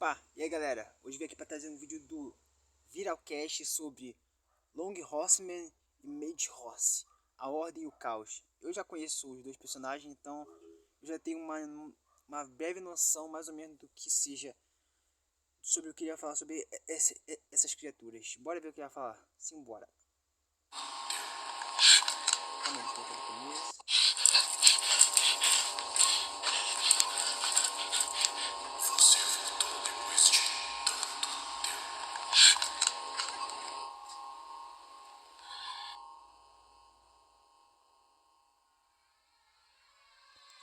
Opa, e aí galera, hoje vim aqui para trazer um vídeo do Viralcast sobre Long Horseman e Mage Horse, a Ordem e o Caos. Eu já conheço os dois personagens, então eu já tenho uma breve noção mais ou menos do que seja sobre o que ele ia falar sobre essas criaturas. Bora ver o que ele ia falar, simbora. Calma aí, deixa eu colocar no começo.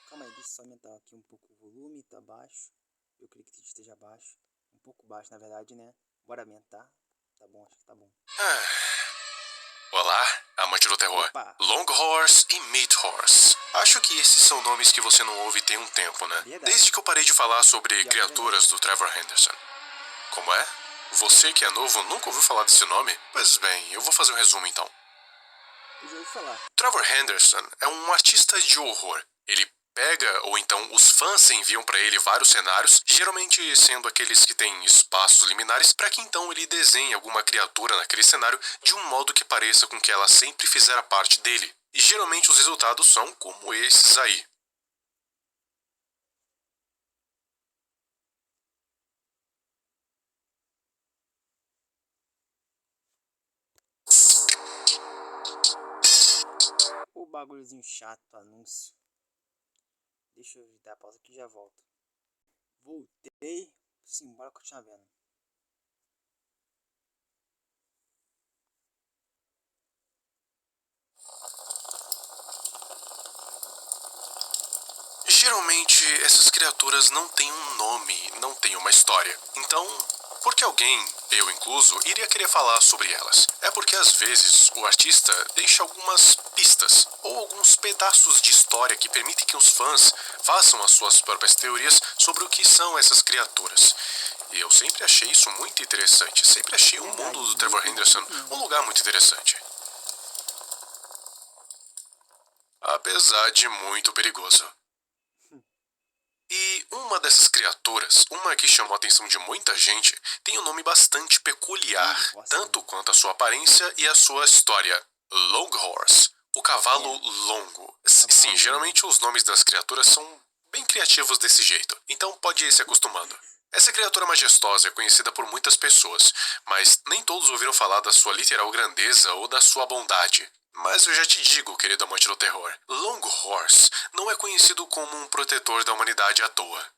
Calma aí, deixa eu só aumentar aqui um pouco o volume, tá baixo. Eu creio que esteja baixo. Um pouco baixo, na verdade, né? Bora aumentar. Tá bom, acho que tá bom. Olá, amante do terror. Opa. Long Horse e Mid Horse. Acho que esses são nomes que você não ouve tem um tempo, né? Verdade. Desde que eu parei de falar sobre criaturas do Trevor Henderson. Como é? Você que é novo nunca ouviu falar desse nome? Pois bem, eu vou fazer um resumo então. Eu já ouvi falar. Trevor Henderson é um artista de horror. Ele pega, ou então os fãs enviam para ele vários cenários, geralmente sendo aqueles que têm espaços liminares, para que então ele desenhe alguma criatura naquele cenário de um modo que pareça com que ela sempre fizera parte dele. E geralmente os resultados são como esses aí. O bagulhozinho chato, anúncio. Deixa eu dar a pausa aqui e já volto. Voltei. Sim, bora continuar vendo. Geralmente essas criaturas não têm um nome, não têm uma história. Então, por que alguém, eu incluso, iria querer falar sobre elas? É porque às vezes o artista deixa algumas pistas ou alguns pedaços de história que permitem que os fãs façam as suas próprias teorias sobre o que são essas criaturas. E eu sempre achei isso muito interessante. Sempre achei o mundo do Trevor Henderson um lugar muito interessante. Apesar de muito perigoso. E uma dessas criaturas, uma que chamou a atenção de muita gente, tem um nome bastante peculiar, tanto quanto a sua aparência e a sua história. Long Horse, o cavalo longo. Sim, geralmente os nomes das criaturas são bem criativos desse jeito, então pode ir se acostumando. Essa criatura majestosa é conhecida por muitas pessoas, mas nem todos ouviram falar da sua literal grandeza ou da sua bondade. Mas eu já te digo, querido amante do terror, Long Horse não é conhecido como um protetor da humanidade à toa.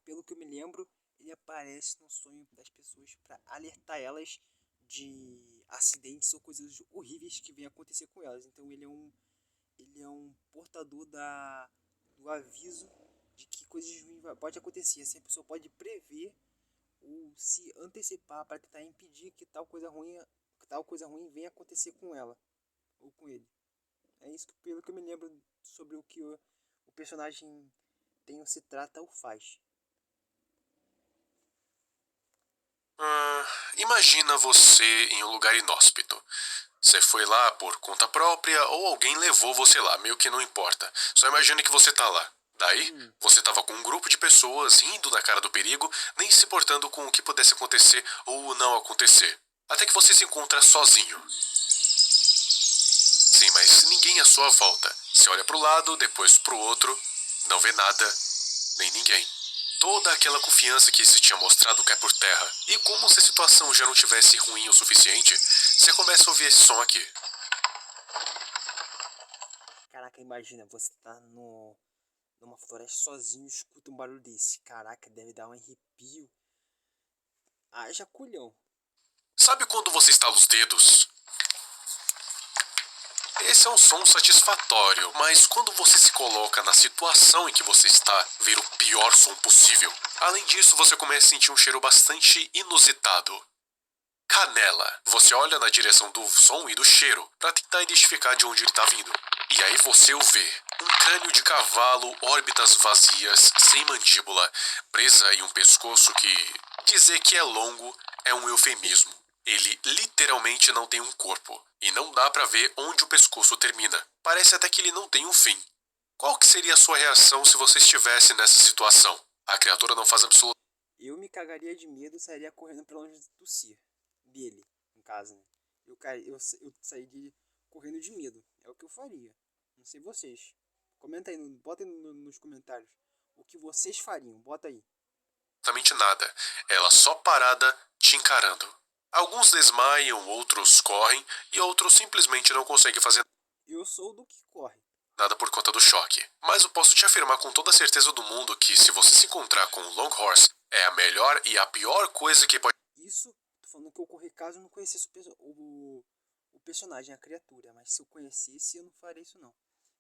Pelo que eu me lembro, ele aparece no sonho das pessoas para alertar elas de acidentes ou coisas horríveis que vêm acontecer com elas. Então ele é um portador do aviso de que coisas ruins pode acontecer. Assim a pessoa pode prever ou se antecipar para tentar impedir que tal coisa ruim venha acontecer com ela ou com ele. É isso que, pelo que eu me lembro sobre o que o personagem tem ou se trata ou faz. Imagina você em um lugar inóspito. Você foi lá por conta própria ou alguém levou você lá, meio que não importa. Só imagine que você tá lá. Daí, você tava com um grupo de pessoas rindo na cara do perigo, nem se importando com o que pudesse acontecer ou não acontecer. Até que você se encontra sozinho. Sim, mas ninguém à sua volta. Você olha pro lado, depois pro outro, não vê nada, nem ninguém. Toda aquela confiança que se tinha mostrado cai por terra. E como se a situação já não tivesse ruim o suficiente, você começa a ouvir esse som aqui. Caraca, imagina, você tá numa floresta sozinho, escuta um barulho desse. Caraca, deve dar um arrepio. Haja culhão. Sabe quando você estala os dedos? Esse é um som satisfatório, mas quando você se coloca na situação em que você está, vira o pior som possível. Além disso, você começa a sentir um cheiro bastante inusitado. Canela. Você olha na direção do som e do cheiro para tentar identificar de onde ele está vindo. E aí você o vê. Um crânio de cavalo, órbitas vazias, sem mandíbula, presa em um pescoço que... dizer que é longo é um eufemismo. Ele literalmente não tem um corpo. E não dá pra ver onde o pescoço termina. Parece até que ele não tem um fim. Qual que seria a sua reação se você estivesse nessa situação? A criatura não faz absolutamente. Eu me cagaria de medo e sairia correndo pra longe do Seer. Dele, no caso, né? Eu sairia correndo de medo. É o que eu faria. Não sei vocês. Comenta aí, bota aí nos comentários. O que vocês fariam? Bota aí. Nada. Ela só parada, te encarando. Alguns desmaiam, outros correm e outros simplesmente não conseguem fazer Eu sou do que corre. nada por conta do choque. Mas eu posso te afirmar com toda a certeza do mundo que se você se encontrar com o Longhorse, é a melhor e a pior coisa que pode. Isso, tô falando que eu corri caso eu não conhecesse o personagem, a criatura. Mas se eu conhecesse, eu não faria isso não.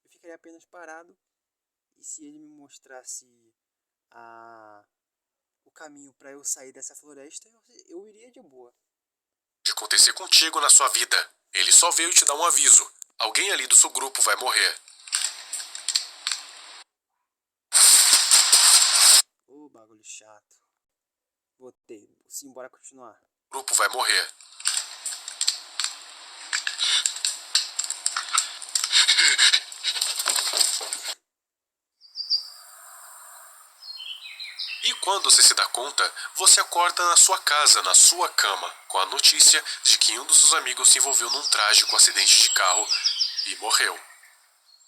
Eu ficaria apenas parado. E se ele me mostrasse o caminho para eu sair dessa floresta, eu iria de boa. De acontecer contigo na sua vida. Ele só veio te dar um aviso. Alguém ali do seu grupo vai morrer. Ô, bagulho chato. Botei. Sim, bora continuar. O grupo vai morrer. E quando você se dá conta, você acorda na sua casa, na sua cama, com a notícia de que um dos seus amigos se envolveu num trágico acidente de carro e morreu.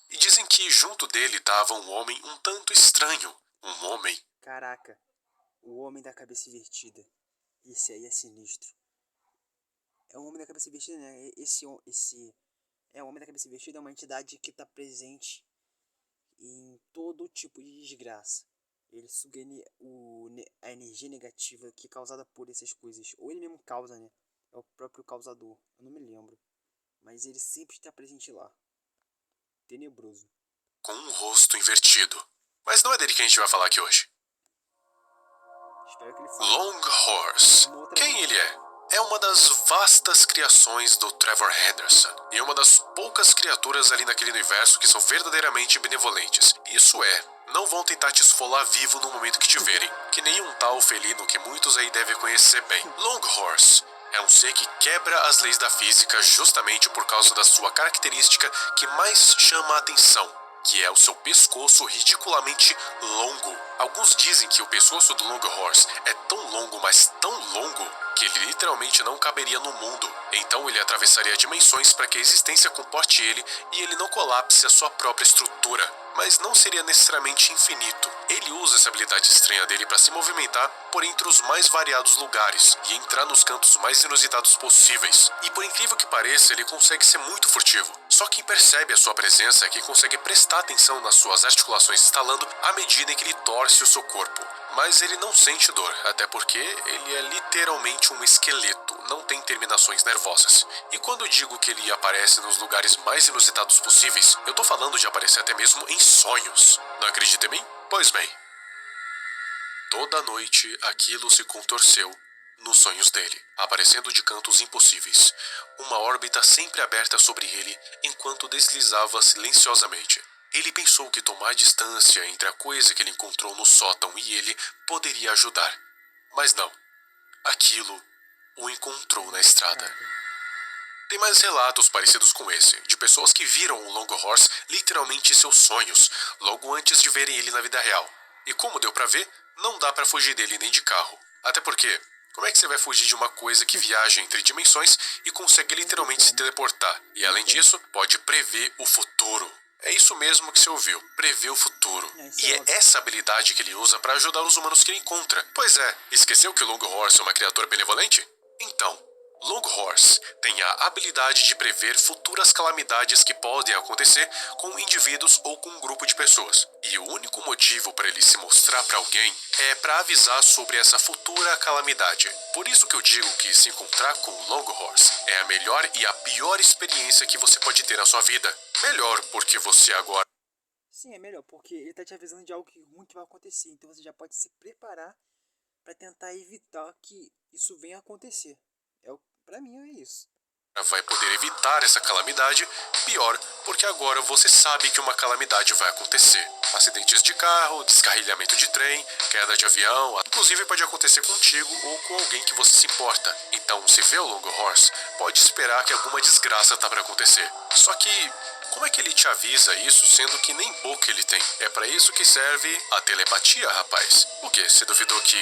E dizem que junto dele estava um homem um tanto estranho. Um homem. Caraca. O homem da cabeça invertida. Esse aí é sinistro. É o homem da cabeça invertida, né? O homem da cabeça invertida é uma entidade que está presente em todo tipo de desgraça. Ele suga a energia negativa que é causada por essas coisas. Ou ele mesmo causa, né? É o próprio causador. Eu não me lembro. Mas ele sempre está presente lá. Tenebroso. Com um rosto invertido. Mas não é dele que a gente vai falar aqui hoje. Espero que ele fale. Longhorse. Quem ele é? É uma das vastas criações do Trevor Henderson. E uma das poucas criaturas ali naquele universo que são verdadeiramente benevolentes. Isso é, não vão tentar te esfolar vivo no momento que te verem. Que nem um tal felino que muitos aí devem conhecer bem. Longhorse é um ser que quebra as leis da física justamente por causa da sua característica que mais chama a atenção, que é o seu pescoço ridiculamente longo. Alguns dizem que o pescoço do Longhorse é tão longo, mas tão longo, que ele literalmente não caberia no mundo. Então ele atravessaria dimensões para que a existência comporte ele e ele não colapse a sua própria estrutura. Mas não seria necessariamente infinito. Ele usa essa habilidade estranha dele para se movimentar por entre os mais variados lugares e entrar nos cantos mais inusitados possíveis. E por incrível que pareça, ele consegue ser muito furtivo. Só quem percebe a sua presença é quem consegue prestar atenção nas suas articulações estalando à medida em que ele torce o seu corpo. Mas ele não sente dor, até porque ele é literalmente um esqueleto, não tem terminações nervosas. E quando digo que ele aparece nos lugares mais inusitados possíveis, eu tô falando de aparecer até mesmo em sonhos. Não acredita em mim? Pois bem. Toda noite aquilo se contorceu nos sonhos dele, aparecendo de cantos impossíveis, uma órbita sempre aberta sobre ele enquanto deslizava silenciosamente. Ele pensou que tomar distância entre a coisa que ele encontrou no sótão e ele poderia ajudar. Mas não. Aquilo o encontrou na estrada. Tem mais relatos parecidos com esse, de pessoas que viram o Longhorse literalmente em seus sonhos, logo antes de verem ele na vida real. E como deu pra ver, não dá pra fugir dele nem de carro. Até porque, como é que você vai fugir de uma coisa que viaja entre dimensões e consegue literalmente se teleportar? E além disso, pode prever o futuro. É isso mesmo que você ouviu, prever o futuro. E é essa habilidade que ele usa para ajudar os humanos que ele encontra. Pois é, esqueceu que o Longhorse é uma criatura benevolente? Então, Longhorse tem a habilidade de prever futuras calamidades que podem acontecer com indivíduos ou com um grupo de pessoas. E o único motivo para ele se mostrar para alguém é para avisar sobre essa futura calamidade. Por isso que eu digo que se encontrar com o Longhorse é a melhor e a pior experiência que você pode ter na sua vida. Melhor porque você agora... Sim, é melhor, porque ele tá te avisando de algo que ruim que vai acontecer. Então você já pode se preparar para tentar evitar que isso venha a acontecer. Pra mim é isso. Vai poder evitar essa calamidade. Pior, porque agora você sabe que uma calamidade vai acontecer. Acidentes de carro, descarrilhamento de trem, queda de avião, inclusive pode acontecer contigo ou com alguém que você se importa. Então, se vê o Longhorse, pode esperar que alguma desgraça tá para acontecer. Só que como é que ele te avisa isso, sendo que nem boca ele tem? É pra isso que serve a telepatia, rapaz. O quê? Você duvidou que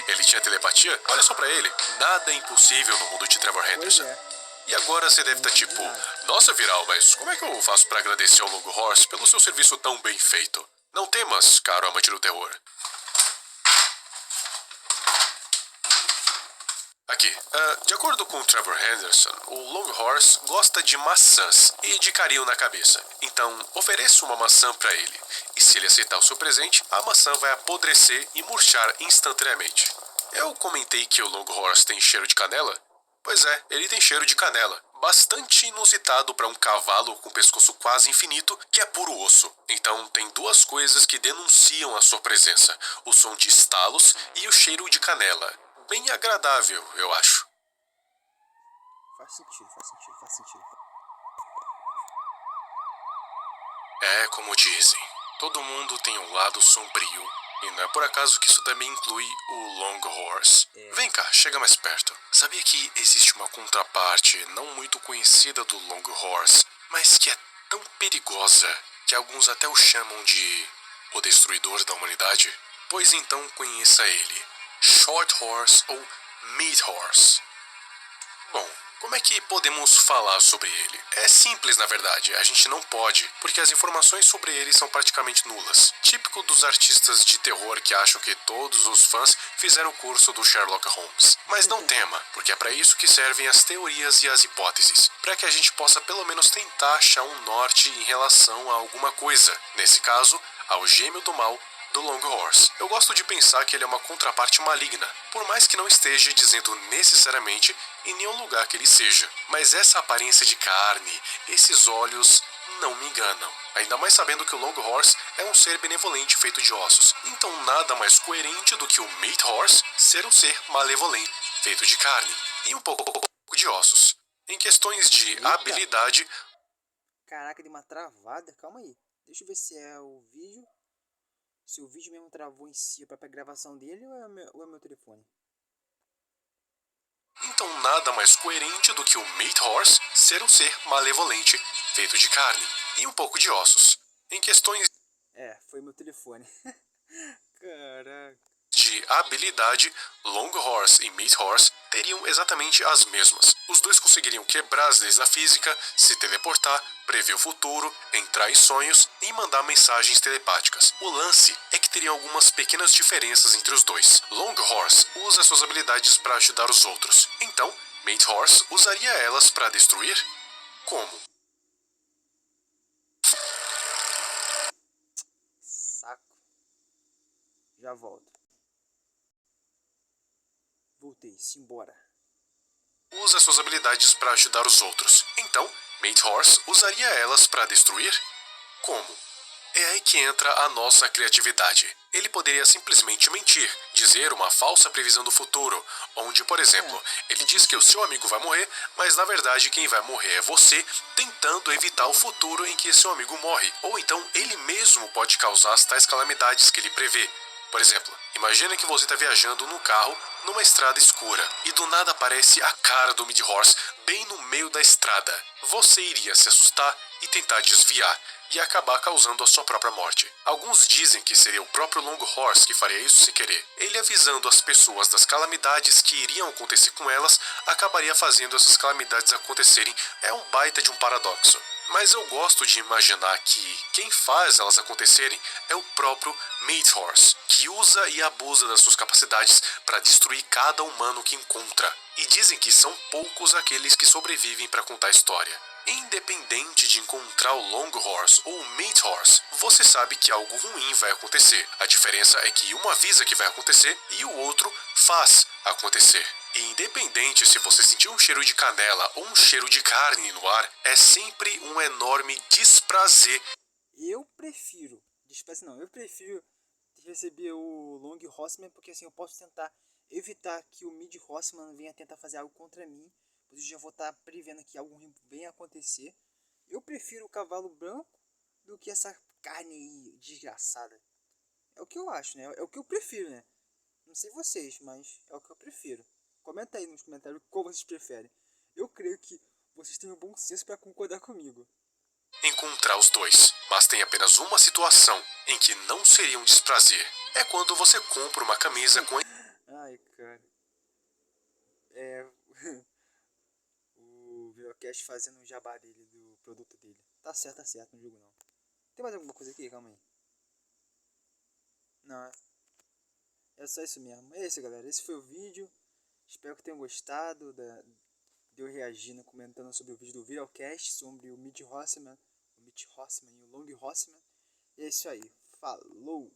ele tinha telepatia? Olha só pra ele. Nada é impossível no mundo de Trevor Pois Henderson. é. E agora você deve Não estar entendi tipo, nada. nossa, Viral, mas como é que eu faço pra agradecer ao Longhorse pelo seu serviço tão bem feito? Não temas, caro amante do terror. Aqui, de acordo com Trevor Henderson, o Longhorse gosta de maçãs e de carinho na cabeça. Então, ofereça uma maçã pra ele. E se ele aceitar o seu presente, a maçã vai apodrecer e murchar instantaneamente. Eu comentei que o Longhorse tem cheiro de canela? Pois é, ele tem cheiro de canela. Bastante inusitado para um cavalo com pescoço quase infinito, que é puro osso. Então tem duas coisas que denunciam a sua presença: o som de estalos e o cheiro de canela. Bem agradável, eu acho. Faz sentido, faz sentido, faz sentido. É como dizem, todo mundo tem um lado sombrio. E não é por acaso que isso também inclui o Longhorse. Vem cá, chega mais perto. Sabia que existe uma contraparte não muito conhecida do Longhorse, mas que é tão perigosa que alguns até o chamam de o destruidor da humanidade? Pois então conheça ele. Short Horse ou Mid Horse. Bom, como é que podemos falar sobre ele? É simples, na verdade, a gente não pode, porque as informações sobre ele são praticamente nulas. Típico dos artistas de terror que acham que todos os fãs fizeram o curso do Sherlock Holmes. Mas não tema, porque é para isso que servem as teorias e as hipóteses, para que a gente possa pelo menos tentar achar um norte em relação a alguma coisa. Nesse caso, ao gêmeo do mal do Longhorse. Eu gosto de pensar que ele é uma contraparte maligna, por mais que não esteja dizendo necessariamente em nenhum lugar que ele seja. Mas essa aparência de carne, esses olhos, não me enganam. Ainda mais sabendo que o Longhorse é um ser benevolente feito de ossos. Então nada mais coerente do que o Mid Horse ser um ser malevolente, feito de carne e um pouco de ossos. Em questões de Eita. habilidade, Caraca, deu uma travada. Calma aí. Deixa eu ver se é o vídeo. Se o vídeo mesmo travou em si a própria gravação dele ou é meu telefone. então nada mais coerente do que o Mid Horse ser um ser malevolente, feito de carne e um pouco de ossos. Em questões É, foi meu telefone. Caraca. de habilidade, Longhorse e Mid Horse teriam exatamente as mesmas. Os dois conseguiriam quebrar as leis da física, se teleportar, prever o futuro, entrar em sonhos e mandar mensagens telepáticas. O lance é que teriam algumas pequenas diferenças entre os dois. Longhorse usa suas habilidades para ajudar os outros, então Mid Horse usaria elas para destruir? Como? Saco. Já volto. Voltei, simbora. Usa suas habilidades para ajudar os outros, então Mid Horse usaria elas para destruir? Como? É aí que entra a nossa criatividade. Ele poderia simplesmente mentir, dizer uma falsa previsão do futuro, onde, por exemplo, ele diz que o seu amigo vai morrer, mas na verdade quem vai morrer é você, tentando evitar o futuro em que seu amigo morre. Ou então ele mesmo pode causar as tais calamidades que ele prevê. Por exemplo, imagine que você está viajando no carro numa estrada escura e do nada aparece a cara do Mid Horse bem no meio da estrada. Você iria se assustar e tentar desviar e acabar causando a sua própria morte. Alguns dizem que seria o próprio Longhorse que faria isso sem querer. Ele avisando as pessoas das calamidades que iriam acontecer com elas, acabaria fazendo essas calamidades acontecerem. É um baita de um paradoxo. Mas eu gosto de imaginar que quem faz elas acontecerem é o próprio Mid Horse, que usa e abusa das suas capacidades para destruir cada humano que encontra. E dizem que são poucos aqueles que sobrevivem para contar a história. Independente de encontrar o Longhorse ou o Mid Horse, você sabe que algo ruim vai acontecer. A diferença é que um avisa que vai acontecer e o outro faz acontecer. E independente se você sentir um cheiro de canela ou um cheiro de carne no ar, é sempre um enorme desprazer. Eu prefiro. Desprezo não, eu prefiro receber o Long Horseman, porque assim eu posso tentar evitar que o Mid Horseman venha tentar fazer algo contra mim. Pois eu já vou estar prevendo que algo ruim venha acontecer. Eu prefiro o cavalo branco do que essa carne aí desgraçada. É o que eu acho, né? É o que eu prefiro, né? Não sei vocês, mas é o que eu prefiro. Comenta aí nos comentários qual vocês preferem. Eu creio que vocês têm um bom senso para concordar comigo. encontrar os dois, mas tem apenas uma situação em que não seria um desprazer. É quando você compra uma camisa com Ai, cara. É. O Videocast fazendo um jabá dele, do produto dele. Tá certo, não julgo não. Tem mais alguma coisa aqui? Calma aí. Não, é só isso mesmo. É isso, galera. Esse foi o vídeo. Espero que tenham gostado de eu reagindo, comentando sobre o vídeo do Videocast, sobre o Mitch Rossman e o Long Rossman. E é isso aí. Falou!